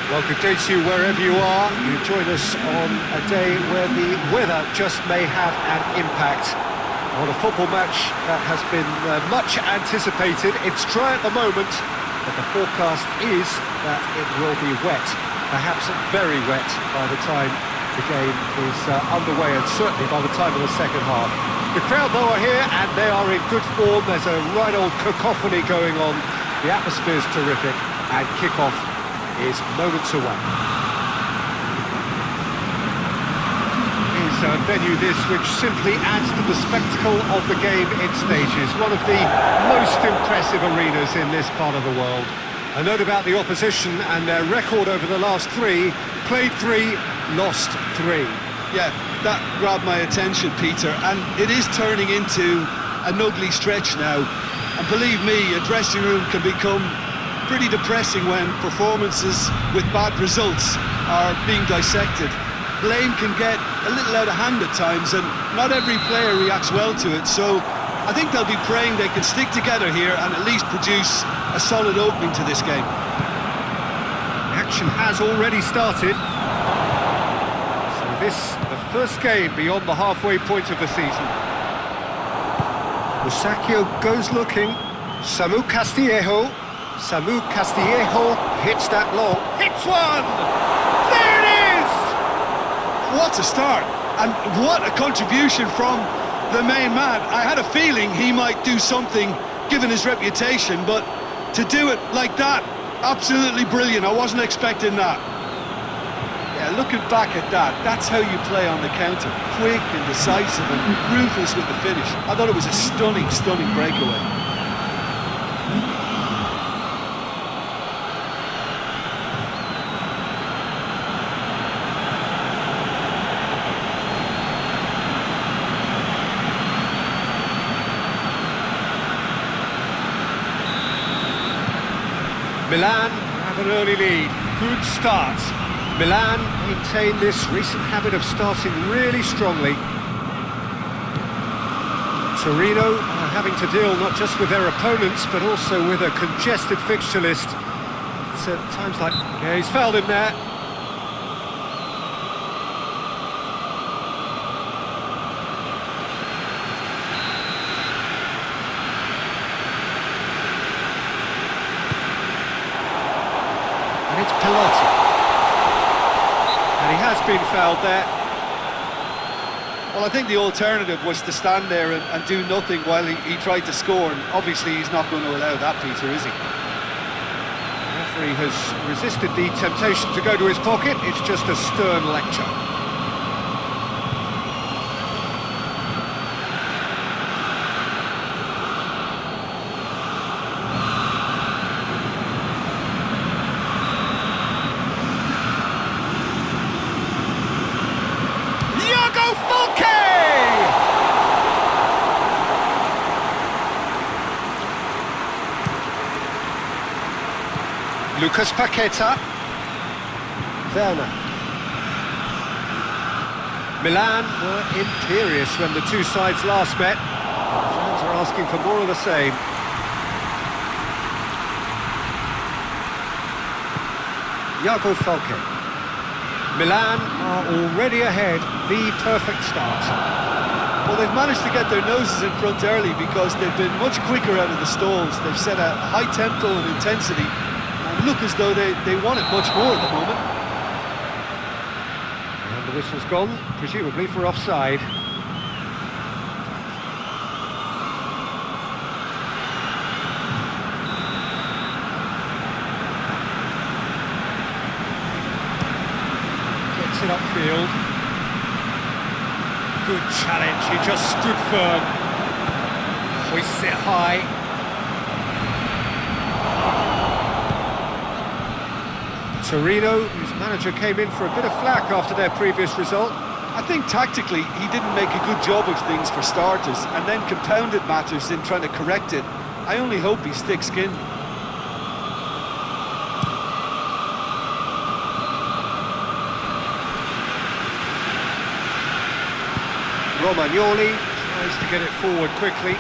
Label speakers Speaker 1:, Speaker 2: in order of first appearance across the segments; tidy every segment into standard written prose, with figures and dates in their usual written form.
Speaker 1: Well, good day to you wherever you are. You join us on a day where the weather just may have an impact on a football match that has been much anticipated. It's dry at the moment, but the forecast is that it will be wet, perhaps very wet by the time the game is underway, and certainly by the time of the second half. The crowd, though, are here, and they are in good form. There's a right old cacophony going on. The atmosphere's terrific, and kick-off is moments away. It's a venue this which simply adds to the spectacle of the game in stages. One of the most impressive arenas in this part of the world. A note about the opposition and their record over the last three: played 3, lost 3.
Speaker 2: Yeah, that grabbed my attention, Peter, and it is turning into an ugly stretch now. And believe me, a dressing room can become pretty depressing when performances with bad results are being dissected. Blame can get a little out of hand at times, and not every player reacts well to it, so I think they'll be praying they can stick together here and at least produce a solid opening to this game.
Speaker 1: Action has already started. So this, the first game beyond the halfway point of the season. Zackrow goes looking. Samu Castillejo hits that long. Hits one! There it is!
Speaker 2: What a start, and what a contribution from the main man. I had a feeling he might do something given his reputation, but to do it like that, absolutely brilliant. I wasn't expecting that. Yeah, looking back at that, that's how you play on the counter. Quick and decisive and ruthless with the finish. I thought it was a stunning, stunning breakaway.
Speaker 1: Milan have an early lead. Good start. Milan maintain this recent habit of starting really strongly. Torino are having to deal not just with their opponents, but also with a congested fixture list. It's at times like... Yeah, he's fouled him there. And it's Pelotti. And he has been fouled there.
Speaker 2: Well, I think the alternative was to stand there and do nothing while he tried to score, and obviously he's not going to allow that, Peter, is he?
Speaker 1: The referee has resisted the temptation to go to his pocket. It's just a stern lecture. Lucas Paqueta. Werner. Milan were imperious when the two sides last met. The fans are asking for more of the same. Iago Falque. Milan are already ahead. The perfect start.
Speaker 2: Well, they've managed to get their noses in front early because they've been much quicker out of the stalls. They've set a high tempo and intensity, and look as though they want it much more at the moment.
Speaker 1: And the whistle's gone, presumably for offside. Gets it upfield. Good challenge, he just stood firm. Hoists it high. Torino, whose manager came in for a bit of flack after their previous result.
Speaker 2: I think tactically he didn't make a good job of things for starters, and then compounded matters in trying to correct it. I only hope he's thick-skinned.
Speaker 1: Romagnoli tries to get it forward quickly.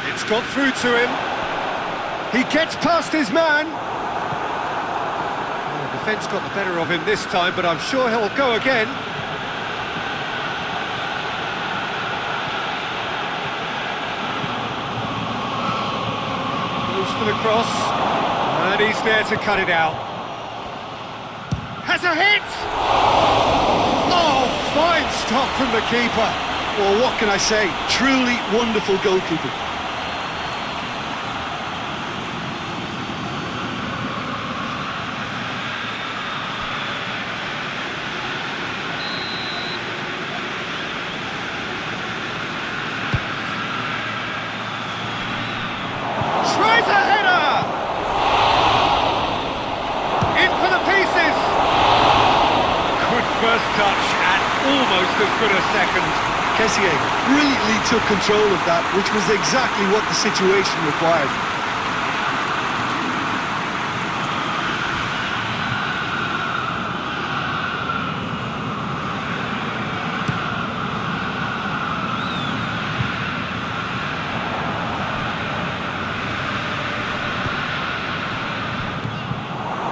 Speaker 1: It's got through to him. He gets past his man. Defence got the better of him this time, but I'm sure he'll go again. Goes for the cross, and he's there to cut it out. Has a hit! Oh, fine stop from the keeper.
Speaker 2: Well, what can I say? Truly wonderful goalkeeping.
Speaker 1: Tries a header! In for the pieces! Good first touch and almost as good a second.
Speaker 2: Kessié brilliantly took control of that, which was exactly what the situation required.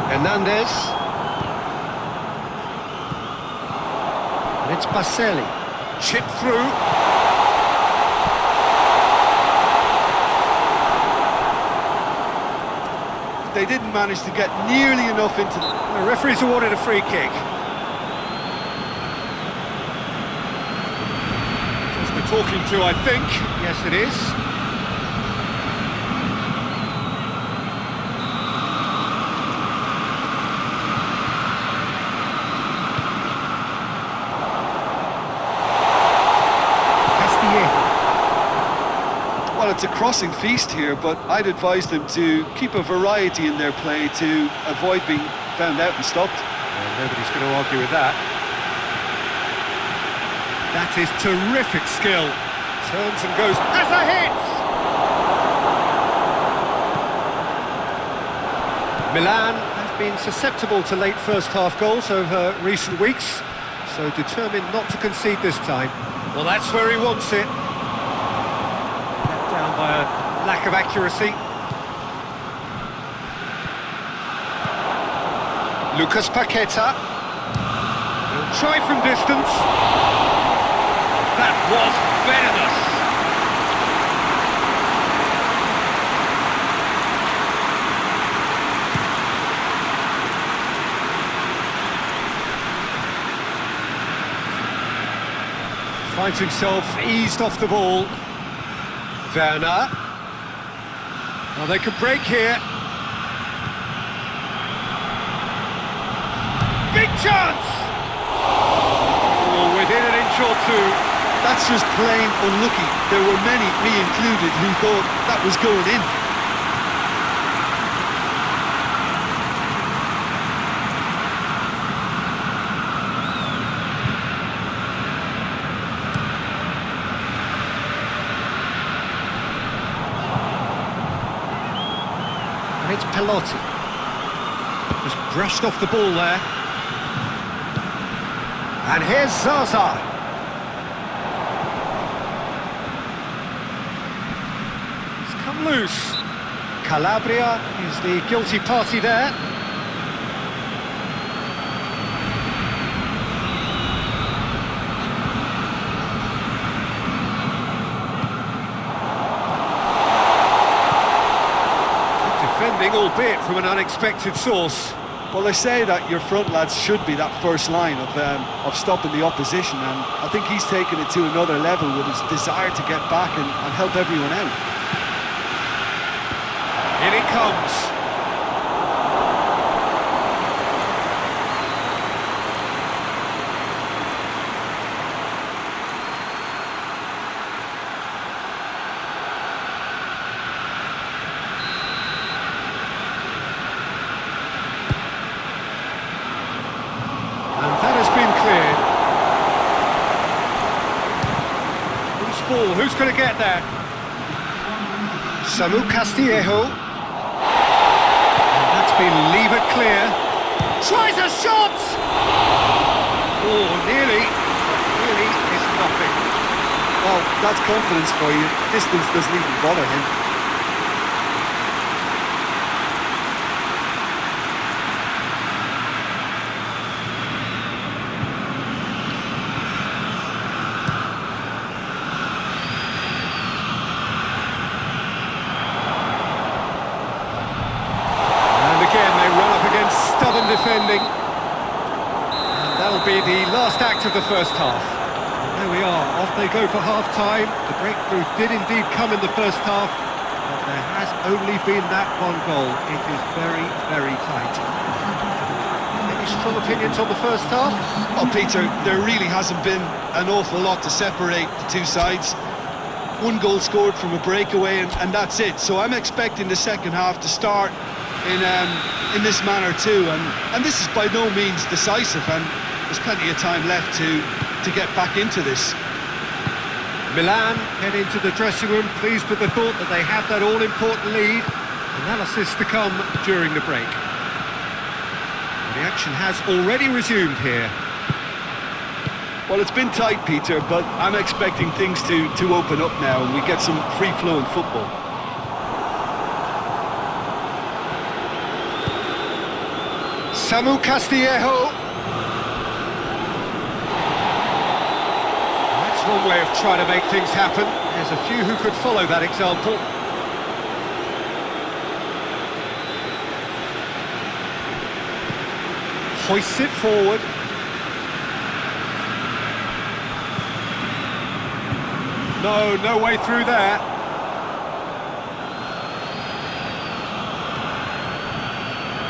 Speaker 1: Hernandez. And it's Baselli. Chip through.
Speaker 2: They didn't manage to get nearly enough into
Speaker 1: The referee's awarded a free kick. Just the talking to, I think. Yes, it is.
Speaker 2: Well, it's a crossing feast here, but I'd advise them to keep a variety in their play to avoid being found out and stopped.
Speaker 1: Well, nobody's going to argue with that. That is terrific skill. Turns and goes. Has a hit! Milan have been susceptible to late first-half goals over recent weeks, so determined not to concede this time. Well, that's where he wants it. Down by a lack of accuracy. Lucas Paqueta. He'll try from distance. That was venomous. Finds himself eased off the ball. Werner. Well, they could break here. Big chance! Oh, within an inch or two.
Speaker 2: That's just plain unlucky. There were many, me included, who thought that was going in.
Speaker 1: It's Pelotti. Just brushed off the ball there. And here's Zaza. He's come loose. Calabria is the guilty party there. Albeit from an unexpected source.
Speaker 2: Well, they say that your front lads should be that first line of stopping the opposition, and I think he's taken it to another level with his desire to get back and help everyone out.
Speaker 1: In it comes. Ball. Who's going to get there? Samu Castillejo. That's been levered clear. Tries a shot! Oh, nearly is nothing.
Speaker 2: Well, that's confidence for you. Distance doesn't even bother him.
Speaker 1: defending. And that'll be the last act of the first half. And there we are, off they go for half-time. The breakthrough did indeed come in the first half, but there has only been that one goal. It is very, very tight. Any strong opinions on the first half?
Speaker 2: Well, Peter, there really hasn't been an awful lot to separate the two sides. One goal scored from a breakaway, and that's it. So I'm expecting the second half to start in this manner too. And this is by no means decisive, and there's plenty of time left to get back into this.
Speaker 1: Milan head into the dressing room, pleased with the thought that they have that all-important lead. Analysis to come during the break. The action has already resumed here.
Speaker 2: Well, it's been tight, Peter, but I'm expecting things to open up now and we get some free-flowing football.
Speaker 1: Samu Castillejo. That's one way of trying to make things happen. There's a few who could follow that example. Hoists it forward. No way through there.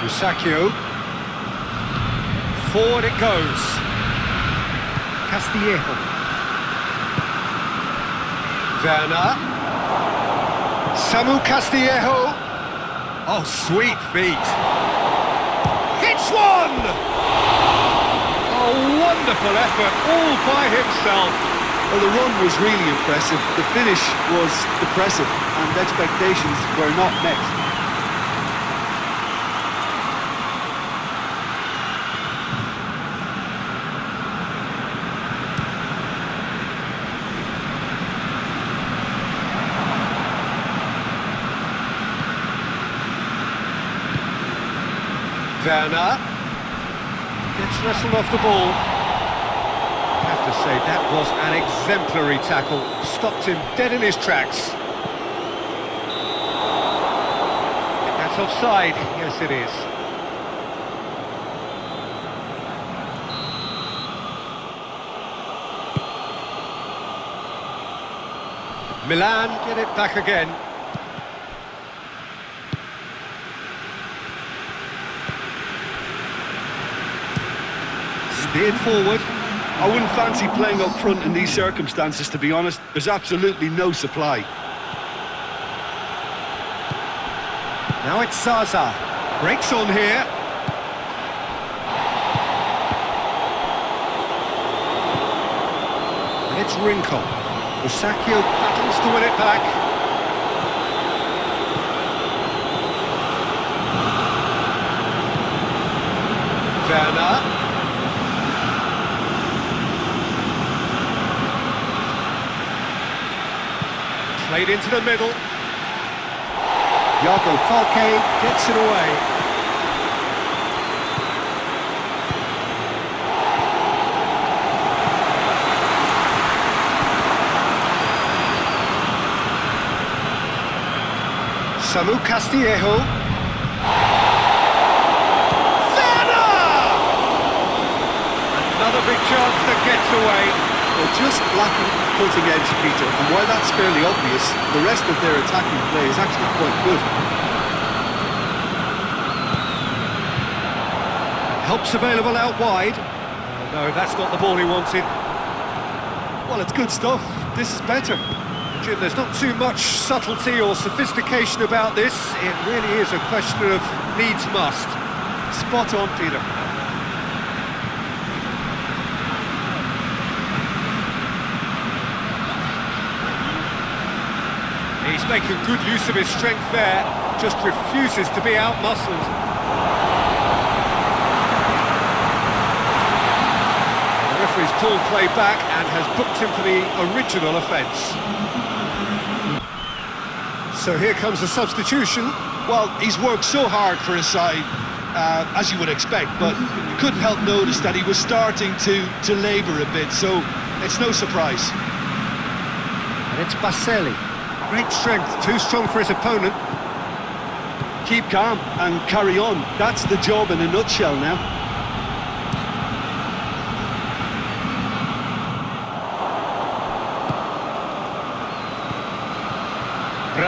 Speaker 1: Zackrow. Forward it goes. Castillejo. Werner. Samu Castillejo. Oh, sweet feet. Hits one! A wonderful effort, all by himself.
Speaker 2: Well, the run was really impressive, the finish was depressive, and expectations were not met.
Speaker 1: Werner gets wrestled off the ball. I have to say, that was an exemplary tackle. Stopped him dead in his tracks. That's offside. Yes, it is. Milan get it back again. Steered forward.
Speaker 2: I wouldn't fancy playing up front in these circumstances, to be honest. There's absolutely no supply.
Speaker 1: Now it's Zaza. Breaks on here. And it's Rincon. Zackrow battles to win it back. Werner. Played into the middle. Jago Falque gets it away. Samu Castillejo. Werner! Another big chance that gets away.
Speaker 2: They're just lacking cutting edge, Peter, and while that's fairly obvious, the rest of their attacking play is actually quite good.
Speaker 1: Help's available out wide. Oh, no, that's not the ball he wanted.
Speaker 2: Well, it's good stuff. This is better.
Speaker 1: Jim, there's not too much subtlety or sophistication about this. It really is a question of needs must.
Speaker 2: Spot on, Peter.
Speaker 1: He's making good use of his strength there, just refuses to be out-muscled. The referee's pulled play back and has booked him for the original offence. So here comes the substitution.
Speaker 2: Well, he's worked so hard for his side, as you would expect, but you couldn't help notice that he was starting to labour a bit, so it's no surprise.
Speaker 1: And it's Baselli. Great strength, too strong for his opponent.
Speaker 2: Keep calm and carry on. That's the job in a nutshell now.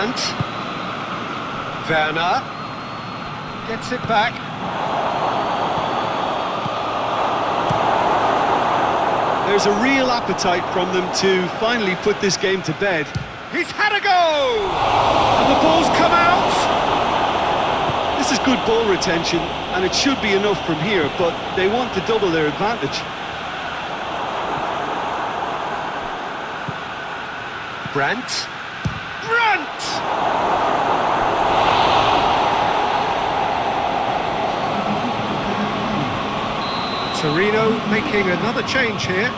Speaker 1: Brandt. Werner. Gets it back.
Speaker 2: There's a real appetite from them to finally put this game to bed.
Speaker 1: He's had a go! And the ball's come out!
Speaker 2: This is good ball retention, and it should be enough from here, but they want to double their advantage.
Speaker 1: Brandt. Brandt! Torino making another change here.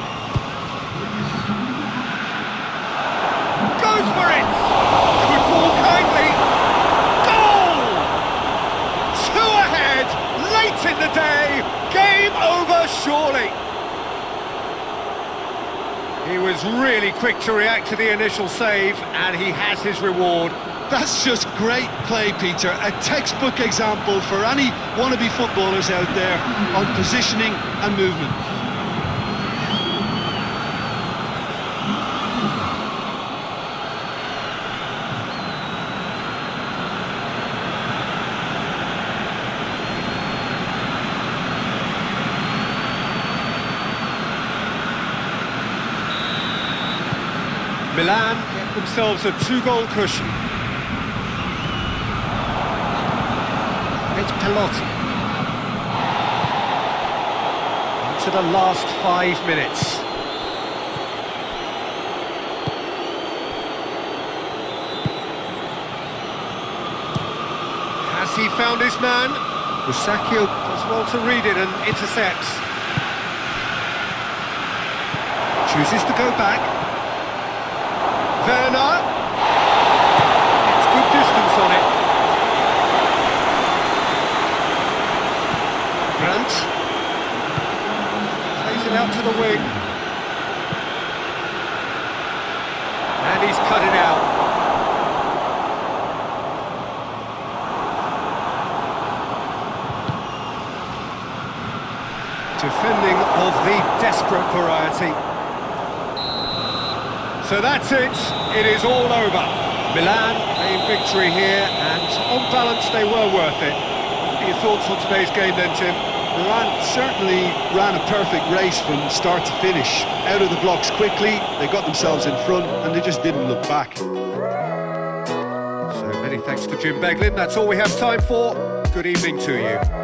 Speaker 1: Goes for it! Good ball kindly. Goal! 2 ahead, late in the day. Game over surely. He was really quick to react to the initial save, and he has his reward.
Speaker 2: That's just great play, Peter. A textbook example for any wannabe footballers out there on positioning and movement.
Speaker 1: Milan get themselves a 2-goal cushion. It's Pelotti. Into the last 5 minutes. Has he found his man? Zackrow does well to read it and intercepts. Chooses to go back. Werner. It's good distance on it. Brandt plays it out to the wing, and he's cut it out. Defending of the desperate variety. So that's it, it is all over. Milan claim victory here, and on balance they were worth it. What are your thoughts on today's game then, Jim?
Speaker 2: Milan certainly ran a perfect race from start to finish. Out of the blocks quickly, they got themselves in front, and they just didn't look back.
Speaker 1: So many thanks to Jim Beglin. That's all we have time for. Good evening to you.